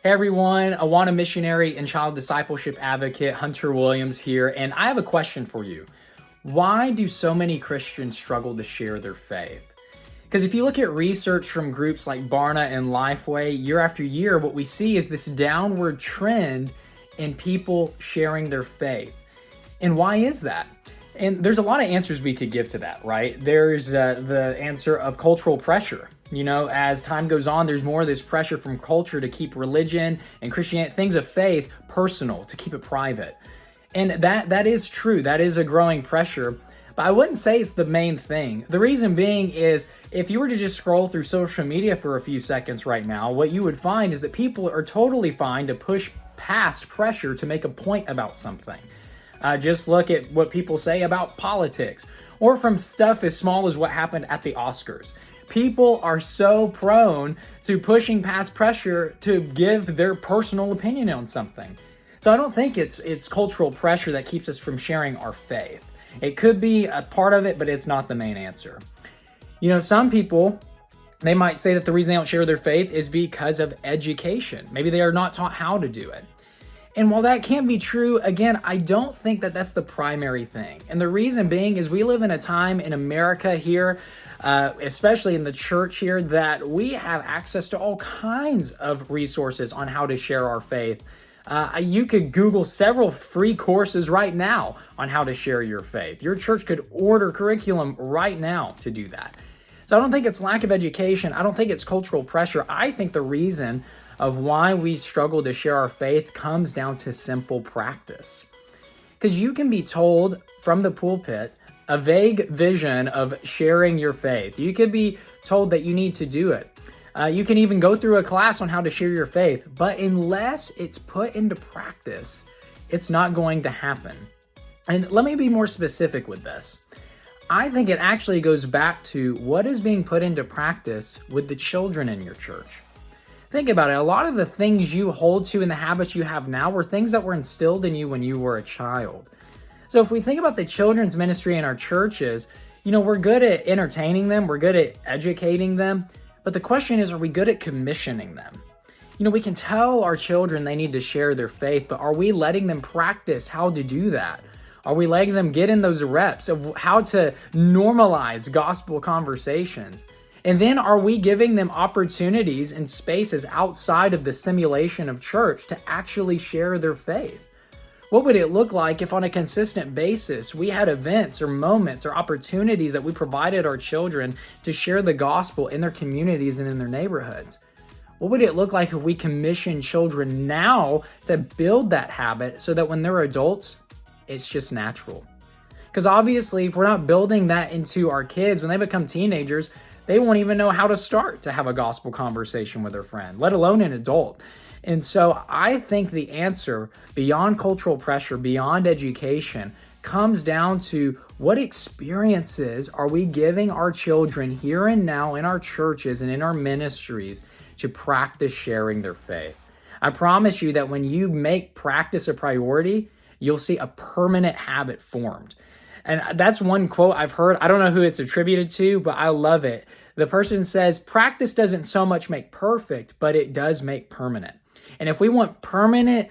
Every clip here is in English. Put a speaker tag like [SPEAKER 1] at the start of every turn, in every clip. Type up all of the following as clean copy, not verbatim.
[SPEAKER 1] Hey everyone, Awana missionary and child discipleship advocate Hunter Williams here, and I have a question for you. Why do so many Christians struggle to share their faith? Because if you look at research from groups like Barna and Lifeway, year after year, what we see is this downward trend in people sharing their faith. And why is that? And there's a lot of answers we could give to that, right? There's the answer of cultural pressure. You know, as time goes on, there's more of this pressure from culture to keep religion and Christianity, things of faith, personal, to keep it private. And that is true. That is a growing pressure. But I wouldn't say it's the main thing. The reason being is if you were to just scroll through social media for a few seconds right now, what you would find is that people are totally fine to push past pressure to make a point about something. Just look at what people say about politics, or from stuff as small as what happened at the Oscars. People are so prone to pushing past pressure to give their personal opinion on something. So I don't think it's cultural pressure that keeps us from sharing our faith. It could be a part of it, but it's not the main answer. You know, some people, they might say that the reason they don't share their faith is because of education. Maybe they are not taught how to do it. And while that can be true, again, I don't think that that's the primary thing. And the reason being is we live in a time in America here, especially in the church here, that we have access to all kinds of resources on how to share our faith. You could Google several free courses right now on how to share your faith. Your church could order curriculum right now to do that. So I don't think it's lack of education. I don't think it's cultural pressure. I think the reason of why we struggle to share our faith comes down to simple practice. Because you can be told from the pulpit a vague vision of sharing your faith. You could be told that you need to do it. You can even go through a class on how to share your faith, but unless it's put into practice, it's not going to happen. And let me be more specific with this. I think it actually goes back to what is being put into practice with the children in your church. Think about it. A lot of the things you hold to and the habits you have now were things that were instilled in you when you were a child. So if we think about the children's ministry in our churches, you know, we're good at entertaining them, we're good at educating them, but the question is, are we good at commissioning them? You know, we can tell our children they need to share their faith, but are we letting them practice how to do that? Are we letting them get in those reps of how to normalize gospel conversations? And then are we giving them opportunities and spaces outside of the simulation of church to actually share their faith? What would it look like if on a consistent basis we had events or moments or opportunities that we provided our children to share the gospel in their communities and in their neighborhoods? What would it look like if we commission children now to build that habit so that when they're adults, it's just natural? Because obviously, if we're not building that into our kids, when they become teenagers, they won't even know how to start to have a gospel conversation with their friend, let alone an adult. And so I think the answer, beyond cultural pressure, beyond education, comes down to what experiences are we giving our children here and now in our churches and in our ministries to practice sharing their faith. I promise you that when you make practice a priority, you'll see a permanent habit formed. And that's one quote I've heard. I don't know who it's attributed to, but I love it. The person says, practice doesn't so much make perfect, but it does make permanent. And if we want permanent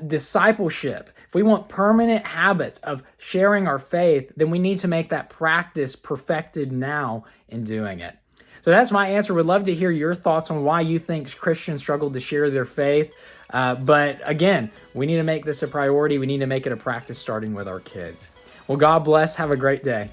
[SPEAKER 1] discipleship, if we want permanent habits of sharing our faith, then we need to make that practice perfected now in doing it. So that's my answer. Would love to hear your thoughts on why you think Christians struggle to share their faith. But again, we need to make this a priority. We need to make it a practice starting with our kids. Well, God bless. Have a great day.